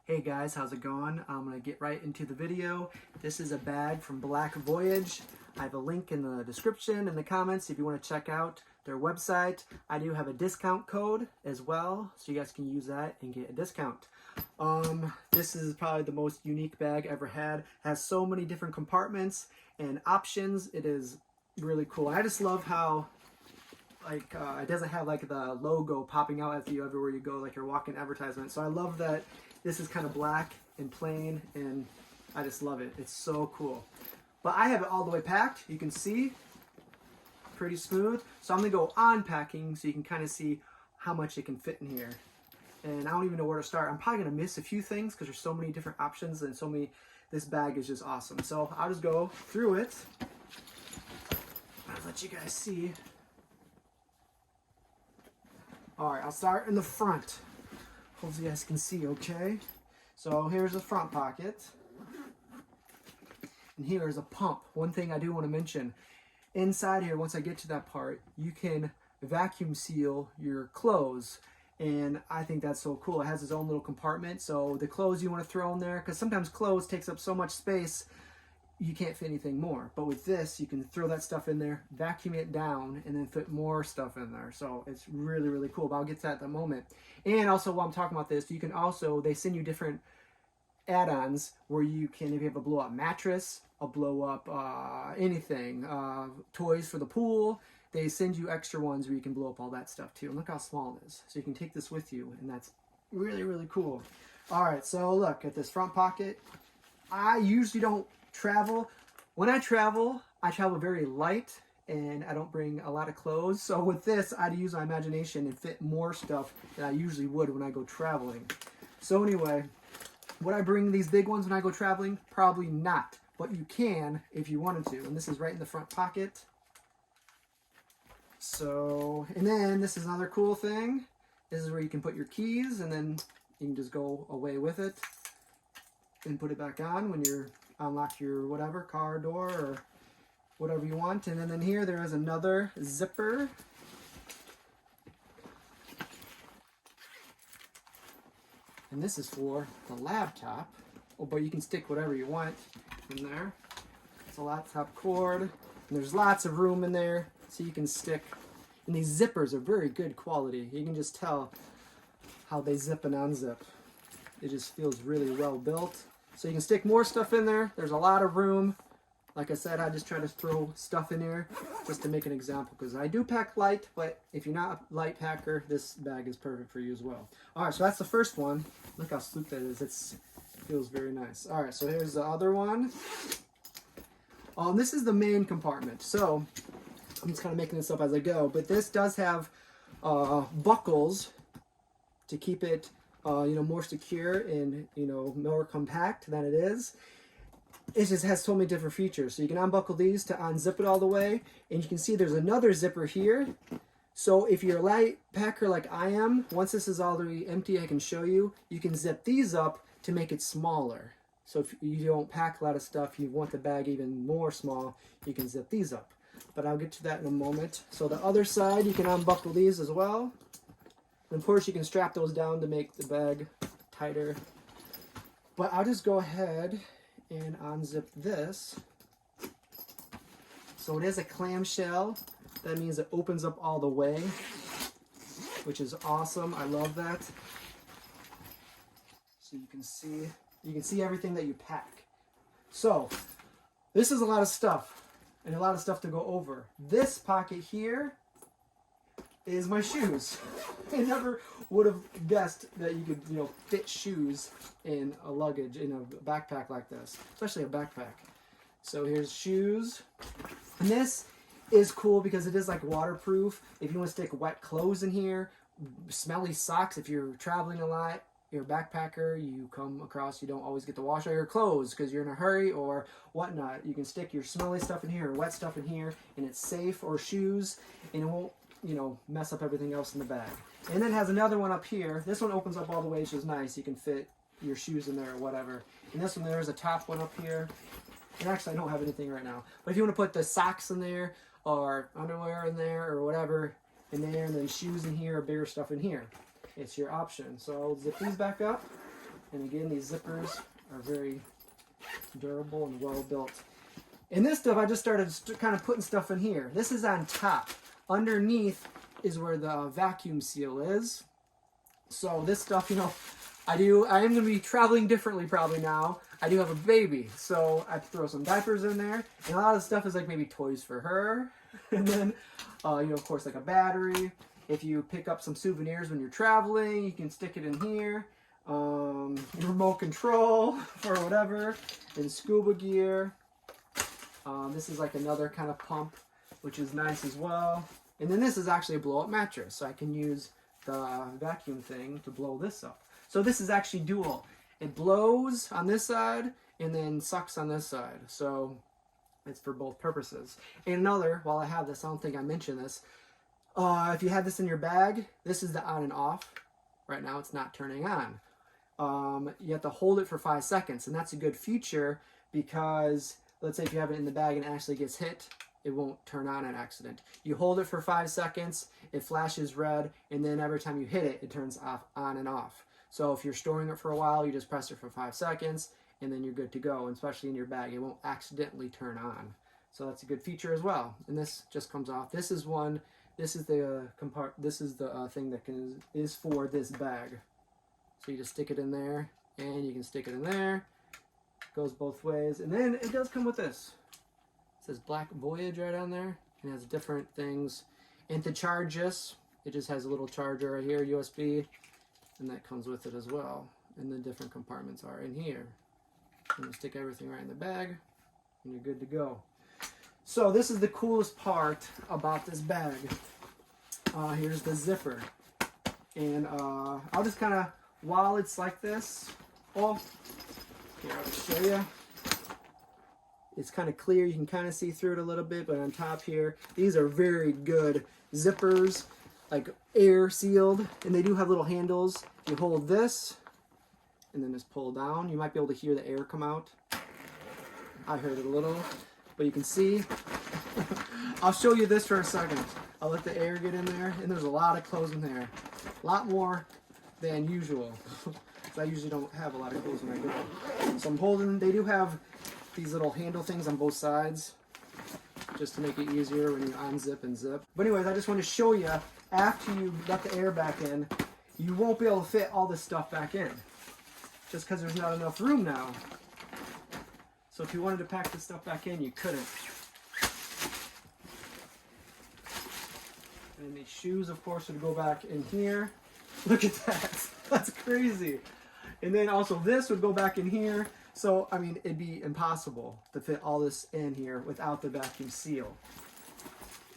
Hey guys, how's it going? I'm going to get right into the video. This is a bag from Black Voyage. I have a link in the description and the comments if you want to check out their website. I do have a discount code as well, so you guys can use that and get a discount. This is probably the most unique bag ever had. It has so many different compartments and options. It is really cool. I just love how it doesn't have like the logo popping out after you everywhere you go, like your walk-in advertisement. So I love that this is kind of black and plain, and I just love it. It's so cool. But I have it all the way packed. You can see, pretty smooth. So I'm gonna go on packing so you can kind of see how much it can fit in here. And I don't even know where to start. I'm probably gonna miss a few things because there's so many different options and so many. This bag is just awesome. So I'll just go through it. I'll let you guys see. All right, I'll start in the front. Hopefully you guys can see okay. So here's the front pocket. And here is a pump. One thing I do want to mention, inside here, once I get to that part, you can vacuum seal your clothes. And I think that's so cool. It has its own little compartment. So the clothes you want to throw in there, because sometimes clothes takes up so much space, you can't fit anything more. But with this, you can throw that stuff in there, vacuum it down, and then fit more stuff in there. So it's really, really cool. But I'll get to that in a moment. And also, while I'm talking about this, you can also, they send you different add-ons where you can, if you have a blow-up mattress, a blow-up anything, toys for the pool, they send you extra ones where you can blow up all that stuff too. And look how small it is. So you can take this with you, and that's really, really cool. All right, so look at this front pocket. I usually don't travel. When I travel very light, and I don't bring a lot of clothes. So with this, I'd use my imagination and fit more stuff than I usually would when I go traveling. So anyway, would I bring these big ones when I go traveling? Probably not, but you can if you wanted to. And this is right in the front pocket. So, and then this is another cool thing. This is where you can put your keys, and then you can just go away with it and put it back on when you're unlock your whatever car door or whatever you want. And then in here there is another zipper. And this is for the laptop. Oh, but you can stick whatever you want in there. It's a laptop cord. And there's lots of room in there so you can stick. And these zippers are very good quality. You can just tell how they zip and unzip. It just feels really well built. So you can stick more stuff in there. There's a lot of room. Like I said, I just try to throw stuff in here just to make an example, because I do pack light, but if you're not a light packer, this bag is perfect for you as well. All right, so that's the first one. Look how sleek that is. It feels very nice. All right, so here's the other one. This is the main compartment. So I'm just kind of making this up as I go, but this does have buckles to keep it more secure and, more compact than it is. It just has so many different features. So you can unbuckle these to unzip it all the way. And you can see there's another zipper here. So if you're a light packer like I am, once this is already empty, I can show you, you can zip these up to make it smaller. So if you don't pack a lot of stuff, you want the bag even more small, you can zip these up. But I'll get to that in a moment. So the other side, you can unbuckle these as well. And of course, you can strap those down to make the bag tighter. But I'll just go ahead and unzip this. So it is a clamshell. That means it opens up all the way, which is awesome. I love that. So you can see everything that you pack. So this is a lot of stuff, and a lot of stuff to go over. This pocket here is my shoes. I never would have guessed that you could, fit shoes in a luggage, in a backpack like this, especially a backpack. So here's shoes. And this is cool because it is like waterproof. If you want to stick wet clothes in here, smelly socks, if you're traveling a lot, you're a backpacker, you come across, you don't always get to wash all your clothes because you're in a hurry or whatnot. You can stick your smelly stuff in here or wet stuff in here, and it's safe, or shoes, and it won't mess up everything else in the bag. And then it has another one up here. This one opens up all the way, which is nice. You can fit your shoes in there or whatever. And this one, there's a top one up here. And actually, I don't have anything right now. But if you want to put the socks in there, or underwear in there, or whatever in there, and then shoes in here, or bigger stuff in here, it's your option. So I'll zip these back up. And again, these zippers are very durable and well built. And this stuff, I just started kind of putting stuff in here. This is on top. Underneath is where the vacuum seal is. So this stuff, you know, I am going to be traveling differently probably now. I do have a baby, so I have to throw some diapers in there. And a lot of the stuff is like maybe toys for her. And then, you know, of course, like a battery. If you pick up some souvenirs when you're traveling, you can stick it in here. Remote control for whatever. And scuba gear. This is like another kind of pump, which is nice as well. And then this is actually a blow-up mattress, so I can use the vacuum thing to blow this up. So this is actually dual. It blows on this side and then sucks on this side. So it's for both purposes. And another, while I have this, I don't think I mentioned this. If you have this in your bag, this is the on and off. Right now it's not turning on. You have to hold it for 5 seconds, and that's a good feature because let's say if you have it in the bag and it actually gets hit, it won't turn on an accident. You hold it for 5 seconds, it flashes red, and then every time you hit it, it turns off, on and off. So if you're storing it for a while, you just press it for 5 seconds, and then you're good to go. And especially in your bag, it won't accidentally turn on. So that's a good feature as well. And this just comes off. This is one. This is the thing that is for this bag. So you just stick it in there, and you can stick it in there. Goes both ways, and then it does come with this. It says Black Voyage right on there, and it has different things. And to charge this, it just has a little charger right here, USB, and that comes with it as well. And the different compartments are in here. And you stick everything right in the bag, and you're good to go. So this is the coolest part about this bag. Here's the zipper, and I'll just kind of, while it's like this, here I'll show you. It's kind of clear, you can kind of see through it a little bit, but on top here, these are very good zippers, like air sealed, and they do have little handles. You hold this, and then just pull down. You might be able to hear the air come out. I heard it a little, but you can see. I'll show you this for a second. I'll let the air get in there, and there's a lot of clothes in there. A lot more than usual. So I usually don't have a lot of clothes when I go. So I'm holding, they do have these little handle things on both sides, just to make it easier when you unzip and zip. But anyways, I just want to show you, after you let the air back in, you won't be able to fit all this stuff back in, just because there's not enough room now. So if you wanted to pack this stuff back in, you couldn't. And these shoes, of course, would go back in here. Look at that. That's crazy. And then also this would go back in here. So, I mean, it'd be impossible to fit all this in here without the vacuum seal.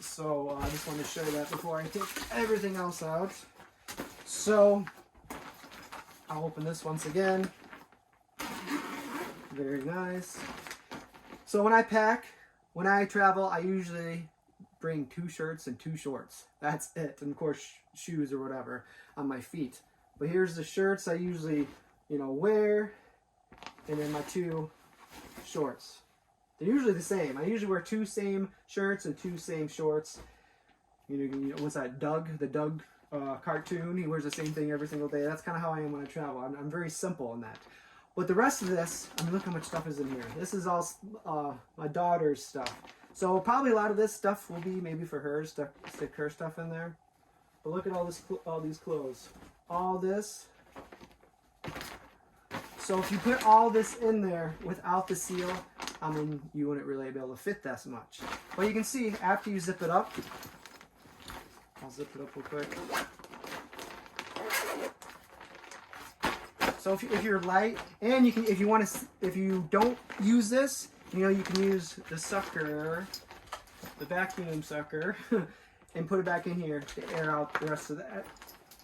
So, I just wanted to show you that before I take everything else out. So, I'll open this once again. Very nice. So, when I travel, I usually bring 2 shirts and 2 shorts. That's it. And of course, shoes or whatever on my feet. But here's the shirts I usually, wear. And then my 2 shorts. They're usually the same. I usually wear 2 same shirts and 2 same shorts. What's that, Doug? The Doug cartoon. He wears the same thing every single day. That's kind of how I am when I travel. I'm very simple in that. But the rest of this, I mean, look how much stuff is in here. This is all my daughter's stuff. So probably a lot of this stuff will be maybe for her, stick her stuff in there. But look at all these clothes. All this. So if you put all this in there without the seal, I mean, you wouldn't really be able to fit that much. But you can see after you zip it up, I'll zip it up real quick. So if you're light, and you can, if you don't use this, you can use the sucker, the vacuum sucker, and put it back in here to air out the rest of that.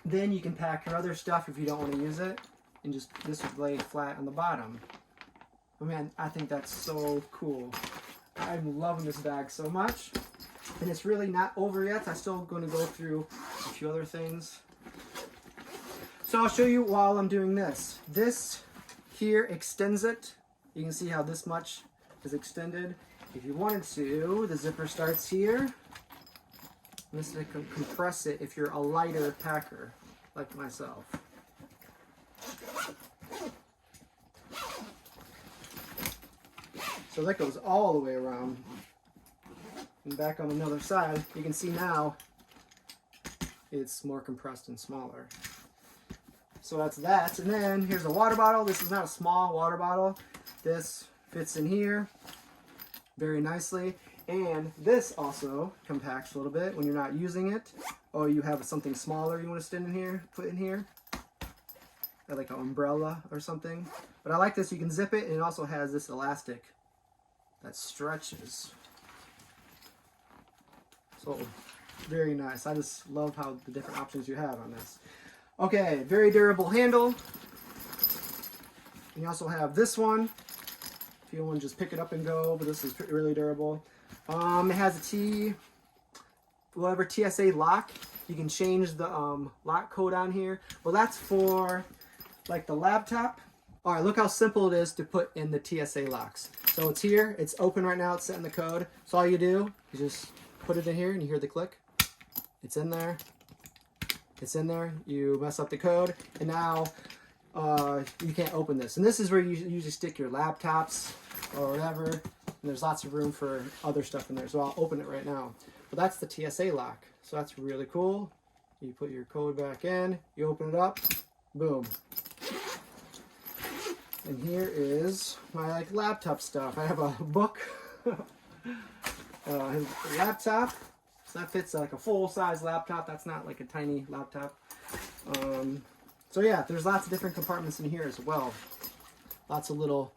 Then you can pack your other stuff if you don't want to use it, and just this would lay flat on the bottom. Oh man, I think that's so cool. I'm loving this bag so much, and it's really not over yet. I'm still going to go through a few other things. So I'll show you while I'm doing this. This here extends it. You can see how this much is extended. If you wanted to, the zipper starts here. This can compress it if you're a lighter packer like myself. So that goes all the way around. And back on another side, you can see now it's more compressed and smaller. So that's that. And then here's a water bottle. This is not a small water bottle. This fits in here very nicely. And this also compacts a little bit when you're not using it, or you have something smaller you want to stick in here, put in here, like an umbrella or something. But I like this. You can zip it, and it also has this elastic that stretches. So very nice. I just love how the different options you have on this. Okay, very durable handle. And you also have this one if you want to just pick it up and go, but this is really durable. It has a TSA lock. You can change the lock code on here. Well, that's for like the laptop. All right, look how simple it is to put in the TSA locks. So it's here, it's open right now, it's setting the code. So all you do is just put it in here and you hear the click. It's in there. It's in there. You mess up the code, and now you can't open this. And this is where you usually stick your laptops or whatever. And there's lots of room for other stuff in there. So I'll open it right now. But that's the TSA lock. So that's really cool. You put your code back in. You open it up. Boom. And here is my laptop stuff. I have a book. His laptop. So that fits like a full-size laptop. That's not like a tiny laptop. So yeah, there's lots of different compartments in here as well. Lots of little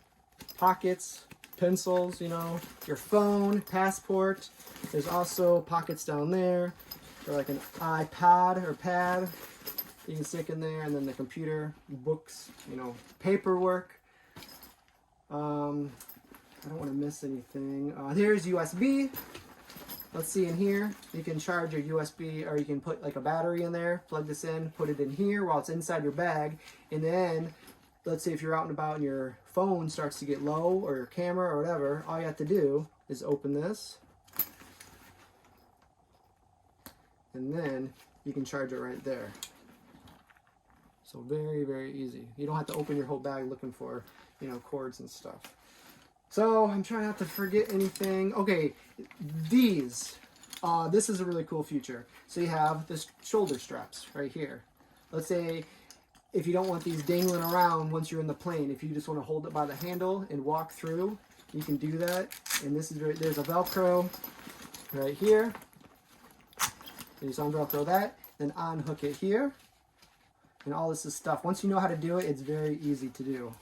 pockets, pencils, you know, your phone, passport. There's also pockets down there for like an iPad or pad you can stick in there, and then the computer, books, you know, paperwork. I don't want to miss anything. Here's USB. Let's see in here, you can charge your USB, or you can put like a battery in there, plug this in, put it in here while it's inside your bag. And then, let's say if you're out and about and your phone starts to get low, or your camera or whatever, all you have to do is open this. And then you can charge it right there. So very, very easy. You don't have to open your whole bag looking for, you know, cords and stuff. So I'm trying not to forget anything. Okay, these. This is a really cool feature. So you have the shoulder straps right here. Let's say if you don't want these dangling around once you're in the plane, if you just want to hold it by the handle and walk through, you can do that. And this is there's a Velcro right here. You just unvelcro that, then unhook it here. And all this is stuff. Once you know how to do it, it's very easy to do.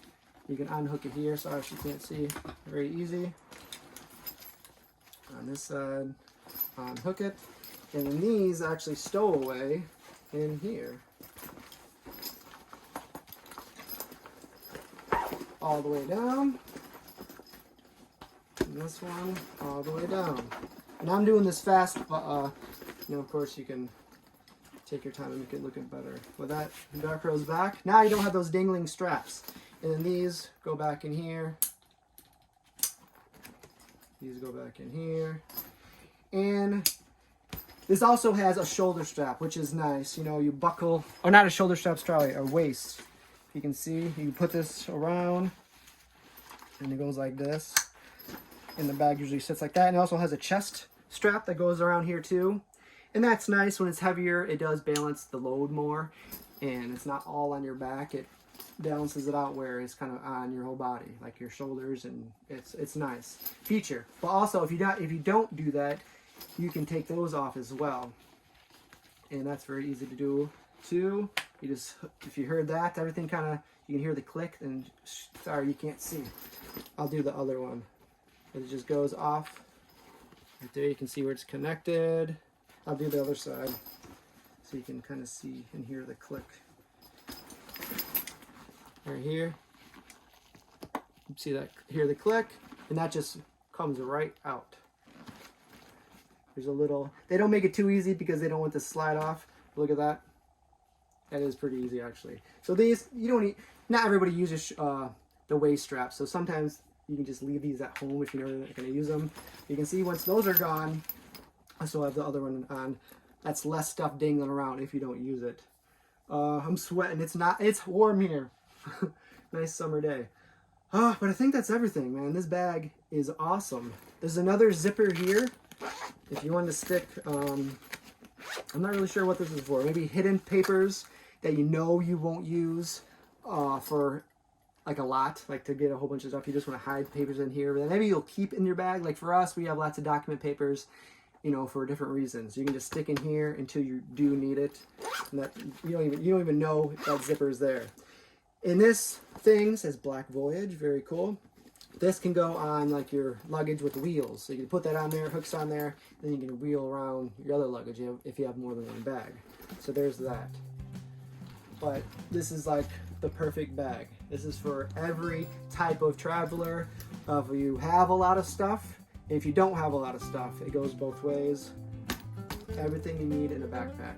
You can unhook it here. Sorry if you can't see. Very easy. On this side, unhook it. And then these actually stow away in here. All the way down. And this one all the way down. And I'm doing this fast, but you know, of course you can take your time and make it look better. With that, Velcro's back. Now you don't have those dangling straps. And then these go back in here. These go back in here. And this also has a shoulder strap, which is nice. You know, you buckle, or not a shoulder strap, sorry, a waist. You can see, you can put this around, and it goes like this. And the bag usually sits like that. And it also has a chest strap that goes around here too. And that's nice. When it's heavier, it does balance the load more. And it's not all on your back. It balances it out where it's kind of on your whole body, like your shoulders, and it's nice feature. But also, if you don't do that, you can take those off as well. And that's very easy to do too. You just, if you heard that, everything kind of, you can hear the click, and sorry, you can't see. I'll do the other one. It just goes off. Right there, you can see where it's connected. I'll do the other side so you can kind of see and hear the click. Right here. See that? Hear the click, and that just comes right out. There's a little, they don't make it too easy because they don't want to slide off. Look at that. That is pretty easy actually. So these, you don't need, not everybody uses the waist straps, so sometimes you can just leave these at home if you're not going to use them. You can see once those are gone, I still have the other one on. That's less stuff dangling around if you don't use it. I'm sweating. It's warm here. Nice summer day. But I think that's everything, man. This bag is awesome. There's another zipper here. If you want to stick, I'm not really sure what this is for. Maybe hidden papers that you know you won't use for like a lot, like to get a whole bunch of stuff. You just want to hide papers in here. But then maybe you'll keep in your bag. Like for us, we have lots of document papers, you know, for different reasons. You can just stick in here until you do need it. And that you don't even know that zipper is there. And this thing says Black Voyage, very cool. This can go on like your luggage with wheels. So you can put that on there, hooks on there, then you can wheel around your other luggage if you have more than one bag. So there's that. But this is like the perfect bag. This is for every type of traveler. If you have a lot of stuff, if you don't have a lot of stuff, it goes both ways. Everything you need in a backpack.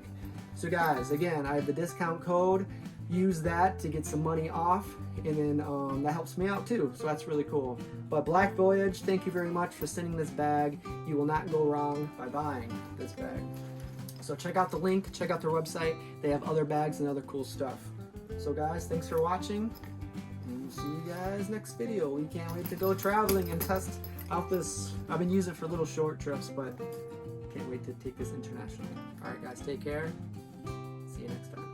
So guys, again, I have the discount code. Use that to get some money off, and then that helps me out too, so that's really cool. But Black Voyage, thank you very much for sending this bag. You will not go wrong by buying this bag. So check out the link, check out their website. They have other bags and other cool stuff. So guys, thanks for watching, and we'll see you guys next video. We can't wait to go traveling and test out this. I've been using it for little short trips, but can't wait to take this international. All right guys, take care. See you next time.